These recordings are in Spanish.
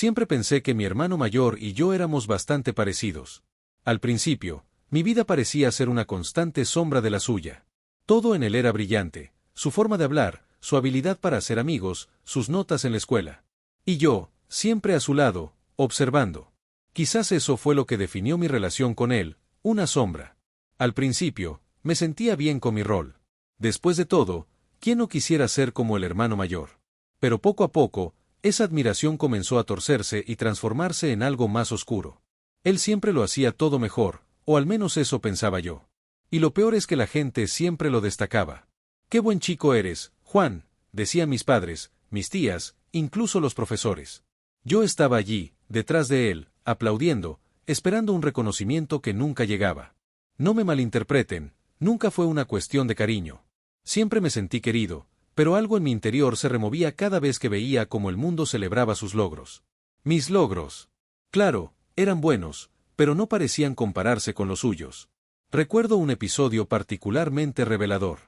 Siempre pensé que mi hermano mayor y yo éramos bastante parecidos. Al principio, mi vida parecía ser una constante sombra de la suya. Todo en él era brillante, su forma de hablar, su habilidad para hacer amigos, sus notas en la escuela. Y yo, siempre a su lado, observando. Quizás eso fue lo que definió mi relación con él, una sombra. Al principio, me sentía bien con mi rol. Después de todo, ¿quién no quisiera ser como el hermano mayor? Pero poco a poco, esa admiración comenzó a torcerse y transformarse en algo más oscuro. Él siempre lo hacía todo mejor, o al menos eso pensaba yo. Y lo peor es que la gente siempre lo destacaba. «Qué buen chico eres, Juan», decían mis padres, mis tías, incluso los profesores. Yo estaba allí, detrás de él, aplaudiendo, esperando un reconocimiento que nunca llegaba. No me malinterpreten, nunca fue una cuestión de cariño. Siempre me sentí querido, pero algo en mi interior se removía cada vez que veía cómo el mundo celebraba sus logros. Mis logros. Claro, eran buenos, pero no parecían compararse con los suyos. Recuerdo un episodio particularmente revelador.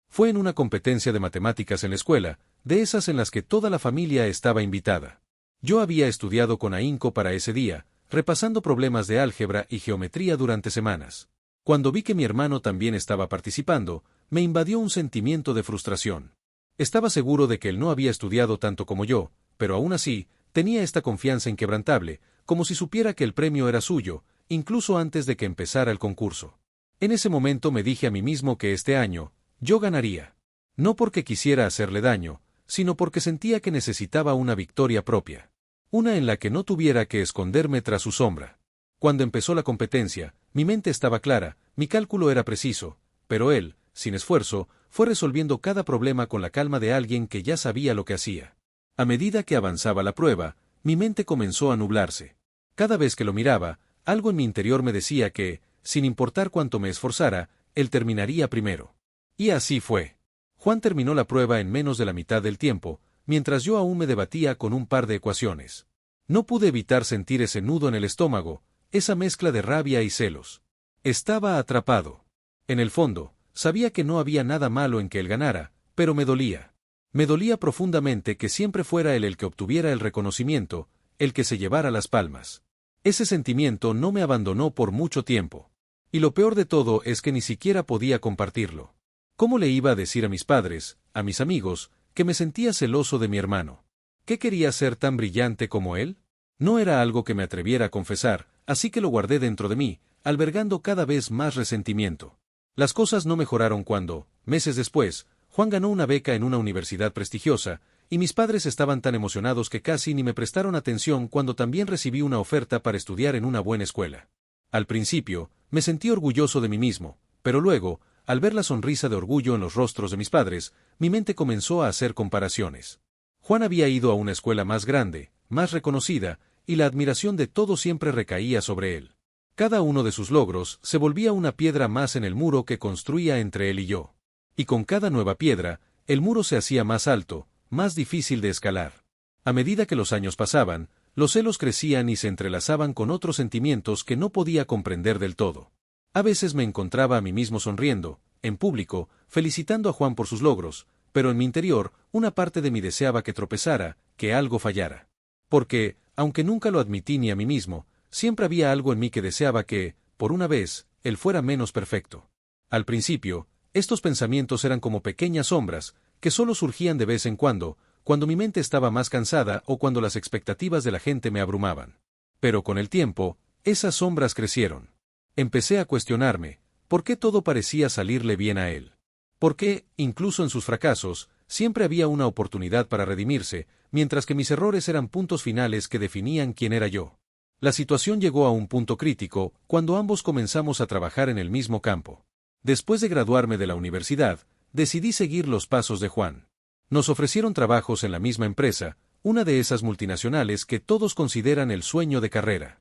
Fue en una competencia de matemáticas en la escuela, de esas en las que toda la familia estaba invitada. Yo había estudiado con ahínco para ese día, repasando problemas de álgebra y geometría durante semanas. Cuando vi que mi hermano también estaba participando, me invadió un sentimiento de frustración. Estaba seguro de que él no había estudiado tanto como yo, pero aún así, tenía esta confianza inquebrantable, como si supiera que el premio era suyo, incluso antes de que empezara el concurso. En ese momento me dije a mí mismo que este año, yo ganaría. No porque quisiera hacerle daño, sino porque sentía que necesitaba una victoria propia. Una en la que no tuviera que esconderme tras su sombra. Cuando empezó la competencia, mi mente estaba clara, mi cálculo era preciso, pero él, sin esfuerzo, fue resolviendo cada problema con la calma de alguien que ya sabía lo que hacía. A medida que avanzaba la prueba, mi mente comenzó a nublarse. Cada vez que lo miraba, algo en mi interior me decía que, sin importar cuánto me esforzara, él terminaría primero. Y así fue. Juan terminó la prueba en menos de la mitad del tiempo, mientras yo aún me debatía con un par de ecuaciones. No pude evitar sentir ese nudo en el estómago, esa mezcla de rabia y celos. Estaba atrapado. En el fondo, sabía que no había nada malo en que él ganara, pero me dolía. Me dolía profundamente que siempre fuera él el que obtuviera el reconocimiento, el que se llevara las palmas. Ese sentimiento no me abandonó por mucho tiempo. Y lo peor de todo es que ni siquiera podía compartirlo. ¿Cómo le iba a decir a mis padres, a mis amigos, que me sentía celoso de mi hermano? ¿Qué quería ser tan brillante como él? No era algo que me atreviera a confesar, así que lo guardé dentro de mí, albergando cada vez más resentimiento. Las cosas no mejoraron cuando, meses después, Juan ganó una beca en una universidad prestigiosa, y mis padres estaban tan emocionados que casi ni me prestaron atención cuando también recibí una oferta para estudiar en una buena escuela. Al principio, me sentí orgulloso de mí mismo, pero luego, al ver la sonrisa de orgullo en los rostros de mis padres, mi mente comenzó a hacer comparaciones. Juan había ido a una escuela más grande, más reconocida, y la admiración de todos siempre recaía sobre él. Cada uno de sus logros se volvía una piedra más en el muro que construía entre él y yo. Y con cada nueva piedra, el muro se hacía más alto, más difícil de escalar. A medida que los años pasaban, los celos crecían y se entrelazaban con otros sentimientos que no podía comprender del todo. A veces me encontraba a mí mismo sonriendo, en público, felicitando a Juan por sus logros, pero en mi interior, una parte de mí deseaba que tropezara, que algo fallara. Porque, aunque nunca lo admití ni a mí mismo, siempre había algo en mí que deseaba que, por una vez, él fuera menos perfecto. Al principio, estos pensamientos eran como pequeñas sombras, que solo surgían de vez en cuando mi mente estaba más cansada o cuando las expectativas de la gente me abrumaban. Pero con el tiempo, esas sombras crecieron. Empecé a cuestionarme, ¿por qué todo parecía salirle bien a él? ¿Por qué, incluso en sus fracasos, siempre había una oportunidad para redimirse, mientras que mis errores eran puntos finales que definían quién era yo? La situación llegó a un punto crítico cuando ambos comenzamos a trabajar en el mismo campo. Después de graduarme de la universidad, decidí seguir los pasos de Juan. Nos ofrecieron trabajos en la misma empresa, una de esas multinacionales que todos consideran el sueño de carrera.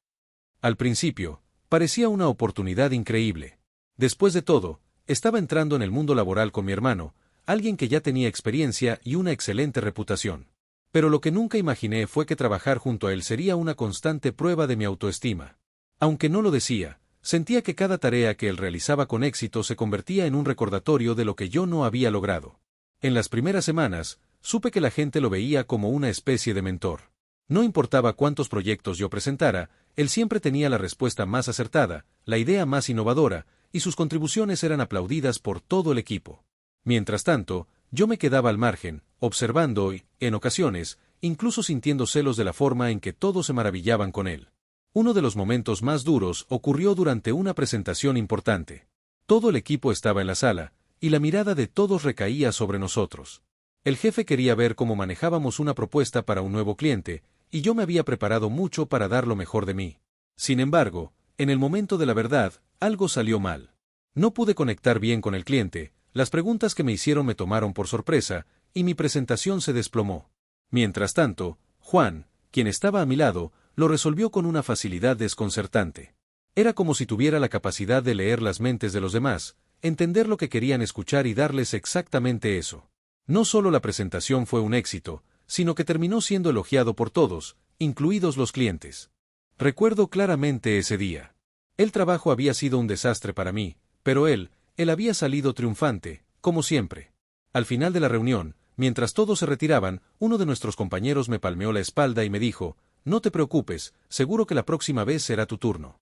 Al principio, parecía una oportunidad increíble. Después de todo, estaba entrando en el mundo laboral con mi hermano, alguien que ya tenía experiencia y una excelente reputación. Pero lo que nunca imaginé fue que trabajar junto a él sería una constante prueba de mi autoestima. Aunque no lo decía, sentía que cada tarea que él realizaba con éxito se convertía en un recordatorio de lo que yo no había logrado. En las primeras semanas, supe que la gente lo veía como una especie de mentor. No importaba cuántos proyectos yo presentara, él siempre tenía la respuesta más acertada, la idea más innovadora, y sus contribuciones eran aplaudidas por todo el equipo. Mientras tanto, yo me quedaba al margen, observando y, en ocasiones, incluso sintiendo celos de la forma en que todos se maravillaban con él. Uno de los momentos más duros ocurrió durante una presentación importante. Todo el equipo estaba en la sala, y la mirada de todos recaía sobre nosotros. El jefe quería ver cómo manejábamos una propuesta para un nuevo cliente, y yo me había preparado mucho para dar lo mejor de mí. Sin embargo, en el momento de la verdad, algo salió mal. No pude conectar bien con el cliente, las preguntas que me hicieron me tomaron por sorpresa, y mi presentación se desplomó. Mientras tanto, Juan, quien estaba a mi lado, lo resolvió con una facilidad desconcertante. Era como si tuviera la capacidad de leer las mentes de los demás, entender lo que querían escuchar y darles exactamente eso. No solo la presentación fue un éxito, sino que terminó siendo elogiado por todos, incluidos los clientes. Recuerdo claramente ese día. El trabajo había sido un desastre para mí, pero él había salido triunfante, como siempre. Al final de la reunión, mientras todos se retiraban, uno de nuestros compañeros me palmeó la espalda y me dijo: «No te preocupes, seguro que la próxima vez será tu turno».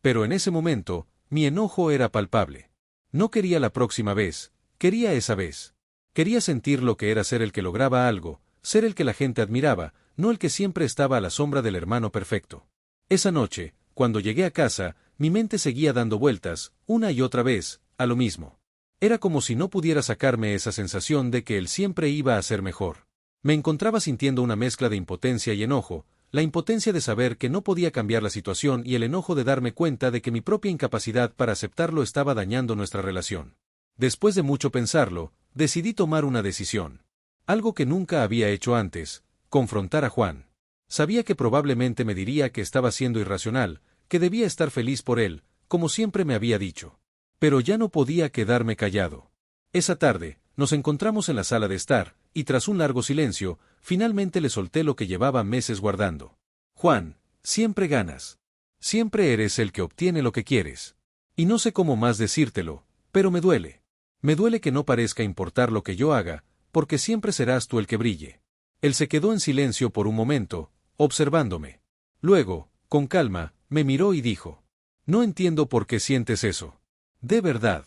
Pero en ese momento, mi enojo era palpable. No quería la próxima vez, quería esa vez. Quería sentir lo que era ser el que lograba algo, ser el que la gente admiraba, no el que siempre estaba a la sombra del hermano perfecto. Esa noche, cuando llegué a casa, mi mente seguía dando vueltas, una y otra vez, a lo mismo. Era como si no pudiera sacarme esa sensación de que él siempre iba a ser mejor. Me encontraba sintiendo una mezcla de impotencia y enojo, la impotencia de saber que no podía cambiar la situación y el enojo de darme cuenta de que mi propia incapacidad para aceptarlo estaba dañando nuestra relación. Después de mucho pensarlo, decidí tomar una decisión. Algo que nunca había hecho antes: confrontar a Juan. Sabía que probablemente me diría que estaba siendo irracional, que debía estar feliz por él, como siempre me había dicho. Pero ya no podía quedarme callado. Esa tarde, nos encontramos en la sala de estar, y tras un largo silencio, finalmente le solté lo que llevaba meses guardando. «Juan, siempre ganas. Siempre eres el que obtiene lo que quieres. Y no sé cómo más decírtelo, pero me duele. Me duele que no parezca importar lo que yo haga, porque siempre serás tú el que brille». Él se quedó en silencio por un momento, observándome. Luego, con calma, me miró y dijo: «No entiendo por qué sientes eso. De verdad.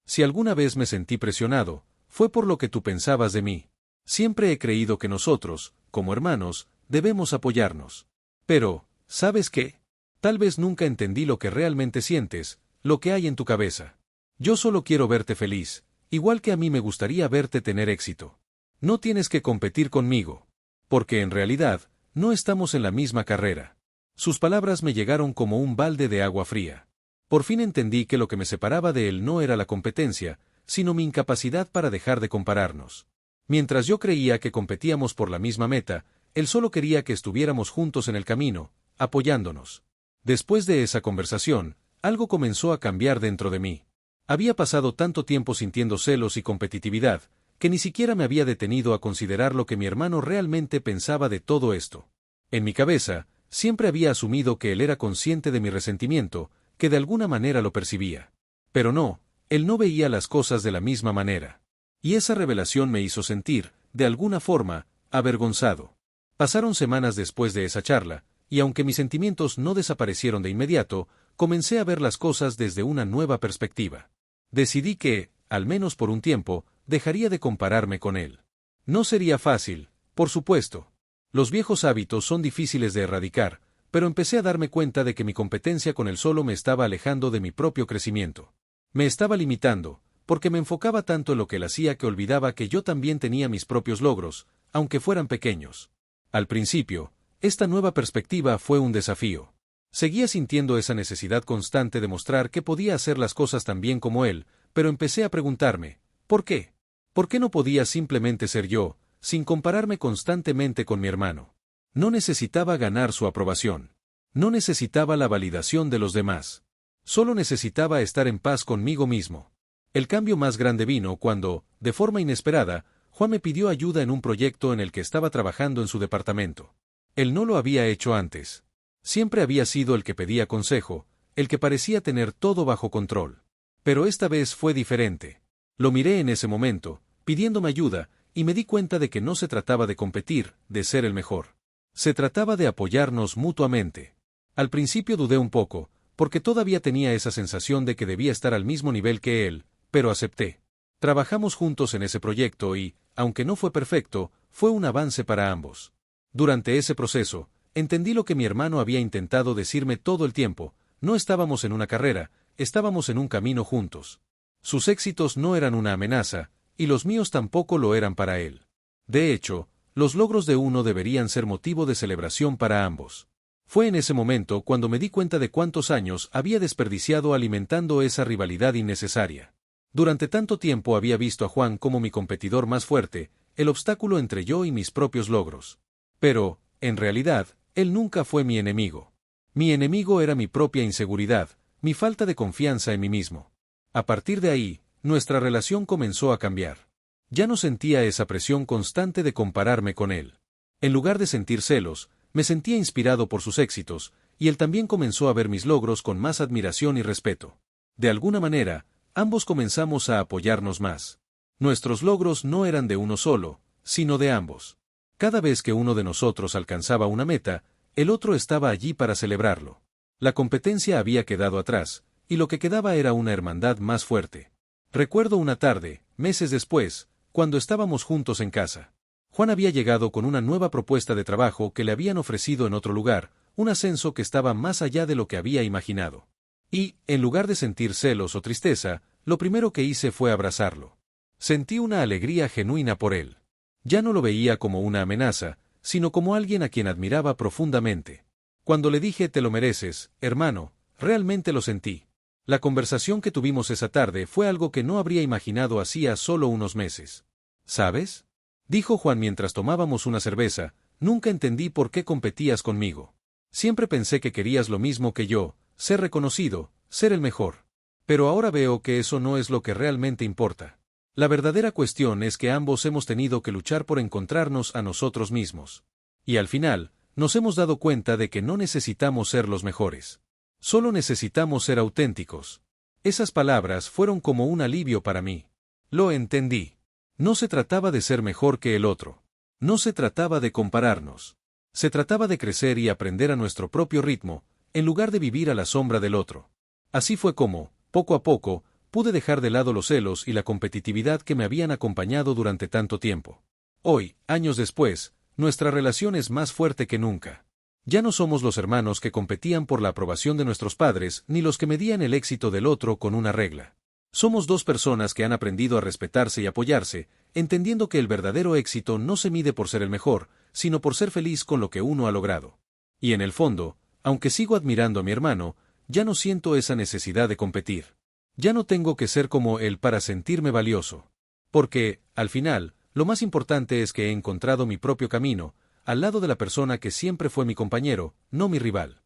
Si alguna vez me sentí presionado, fue por lo que tú pensabas de mí. Siempre he creído que nosotros, como hermanos, debemos apoyarnos. Pero, ¿sabes qué? Tal vez nunca entendí lo que realmente sientes, lo que hay en tu cabeza. Yo solo quiero verte feliz, igual que a mí me gustaría verte tener éxito. No tienes que competir conmigo. Porque en realidad, no estamos en la misma carrera». Sus palabras me llegaron como un balde de agua fría. Por fin entendí que lo que me separaba de él no era la competencia, sino mi incapacidad para dejar de compararnos. Mientras yo creía que competíamos por la misma meta, él solo quería que estuviéramos juntos en el camino, apoyándonos. Después de esa conversación, algo comenzó a cambiar dentro de mí. Había pasado tanto tiempo sintiendo celos y competitividad, que ni siquiera me había detenido a considerar lo que mi hermano realmente pensaba de todo esto. En mi cabeza, siempre había asumido que él era consciente de mi resentimiento, que de alguna manera lo percibía. Pero no, él no veía las cosas de la misma manera. Y esa revelación me hizo sentir, de alguna forma, avergonzado. Pasaron semanas después de esa charla, y aunque mis sentimientos no desaparecieron de inmediato, comencé a ver las cosas desde una nueva perspectiva. Decidí que, al menos por un tiempo, dejaría de compararme con él. No sería fácil, por supuesto. Los viejos hábitos son difíciles de erradicar, pero empecé a darme cuenta de que mi competencia con él solo me estaba alejando de mi propio crecimiento. Me estaba limitando, porque me enfocaba tanto en lo que él hacía que olvidaba que yo también tenía mis propios logros, aunque fueran pequeños. Al principio, esta nueva perspectiva fue un desafío. Seguía sintiendo esa necesidad constante de mostrar que podía hacer las cosas tan bien como él, pero empecé a preguntarme: ¿por qué? ¿Por qué no podía simplemente ser yo, sin compararme constantemente con mi hermano? No necesitaba ganar su aprobación. No necesitaba la validación de los demás. Solo necesitaba estar en paz conmigo mismo. El cambio más grande vino cuando, de forma inesperada, Juan me pidió ayuda en un proyecto en el que estaba trabajando en su departamento. Él no lo había hecho antes. Siempre había sido el que pedía consejo, el que parecía tener todo bajo control. Pero esta vez fue diferente. Lo miré en ese momento, pidiéndome ayuda, y me di cuenta de que no se trataba de competir, de ser el mejor. Se trataba de apoyarnos mutuamente. Al principio dudé un poco, porque todavía tenía esa sensación de que debía estar al mismo nivel que él, pero acepté. Trabajamos juntos en ese proyecto y, aunque no fue perfecto, fue un avance para ambos. Durante ese proceso, entendí lo que mi hermano había intentado decirme todo el tiempo: no estábamos en una carrera, estábamos en un camino juntos. Sus éxitos no eran una amenaza, y los míos tampoco lo eran para él. De hecho, los logros de uno deberían ser motivo de celebración para ambos. Fue en ese momento cuando me di cuenta de cuántos años había desperdiciado alimentando esa rivalidad innecesaria. Durante tanto tiempo había visto a Juan como mi competidor más fuerte, el obstáculo entre yo y mis propios logros. Pero, en realidad, él nunca fue mi enemigo. Mi enemigo era mi propia inseguridad, mi falta de confianza en mí mismo. A partir de ahí, nuestra relación comenzó a cambiar. Ya no sentía esa presión constante de compararme con él. En lugar de sentir celos, me sentía inspirado por sus éxitos, y él también comenzó a ver mis logros con más admiración y respeto. De alguna manera, ambos comenzamos a apoyarnos más. Nuestros logros no eran de uno solo, sino de ambos. Cada vez que uno de nosotros alcanzaba una meta, el otro estaba allí para celebrarlo. La competencia había quedado atrás, y lo que quedaba era una hermandad más fuerte. Recuerdo una tarde, meses después, cuando estábamos juntos en casa. Juan había llegado con una nueva propuesta de trabajo que le habían ofrecido en otro lugar, un ascenso que estaba más allá de lo que había imaginado. Y, en lugar de sentir celos o tristeza, lo primero que hice fue abrazarlo. Sentí una alegría genuina por él. Ya no lo veía como una amenaza, sino como alguien a quien admiraba profundamente. Cuando le dije: te lo mereces, hermano, realmente lo sentí. La conversación que tuvimos esa tarde fue algo que no habría imaginado hacía solo unos meses. ¿Sabes?, dijo Juan mientras tomábamos una cerveza, nunca entendí por qué competías conmigo. Siempre pensé que querías lo mismo que yo, ser reconocido, ser el mejor. Pero ahora veo que eso no es lo que realmente importa. La verdadera cuestión es que ambos hemos tenido que luchar por encontrarnos a nosotros mismos. Y al final, nos hemos dado cuenta de que no necesitamos ser los mejores. Solo necesitamos ser auténticos. Esas palabras fueron como un alivio para mí. Lo entendí. No se trataba de ser mejor que el otro. No se trataba de compararnos. Se trataba de crecer y aprender a nuestro propio ritmo, en lugar de vivir a la sombra del otro. Así fue como, poco a poco, pude dejar de lado los celos y la competitividad que me habían acompañado durante tanto tiempo. Hoy, años después, nuestra relación es más fuerte que nunca. Ya no somos los hermanos que competían por la aprobación de nuestros padres, ni los que medían el éxito del otro con una regla. Somos dos personas que han aprendido a respetarse y apoyarse, entendiendo que el verdadero éxito no se mide por ser el mejor, sino por ser feliz con lo que uno ha logrado. Y en el fondo, aunque sigo admirando a mi hermano, ya no siento esa necesidad de competir. Ya no tengo que ser como él para sentirme valioso. Porque, al final, lo más importante es que he encontrado mi propio camino, al lado de la persona que siempre fue mi compañero, no mi rival.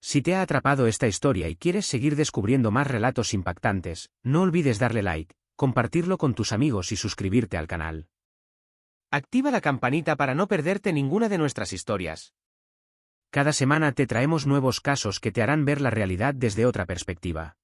Si te ha atrapado esta historia y quieres seguir descubriendo más relatos impactantes, no olvides darle like, compartirlo con tus amigos y suscribirte al canal. Activa la campanita para no perderte ninguna de nuestras historias. Cada semana te traemos nuevos casos que te harán ver la realidad desde otra perspectiva.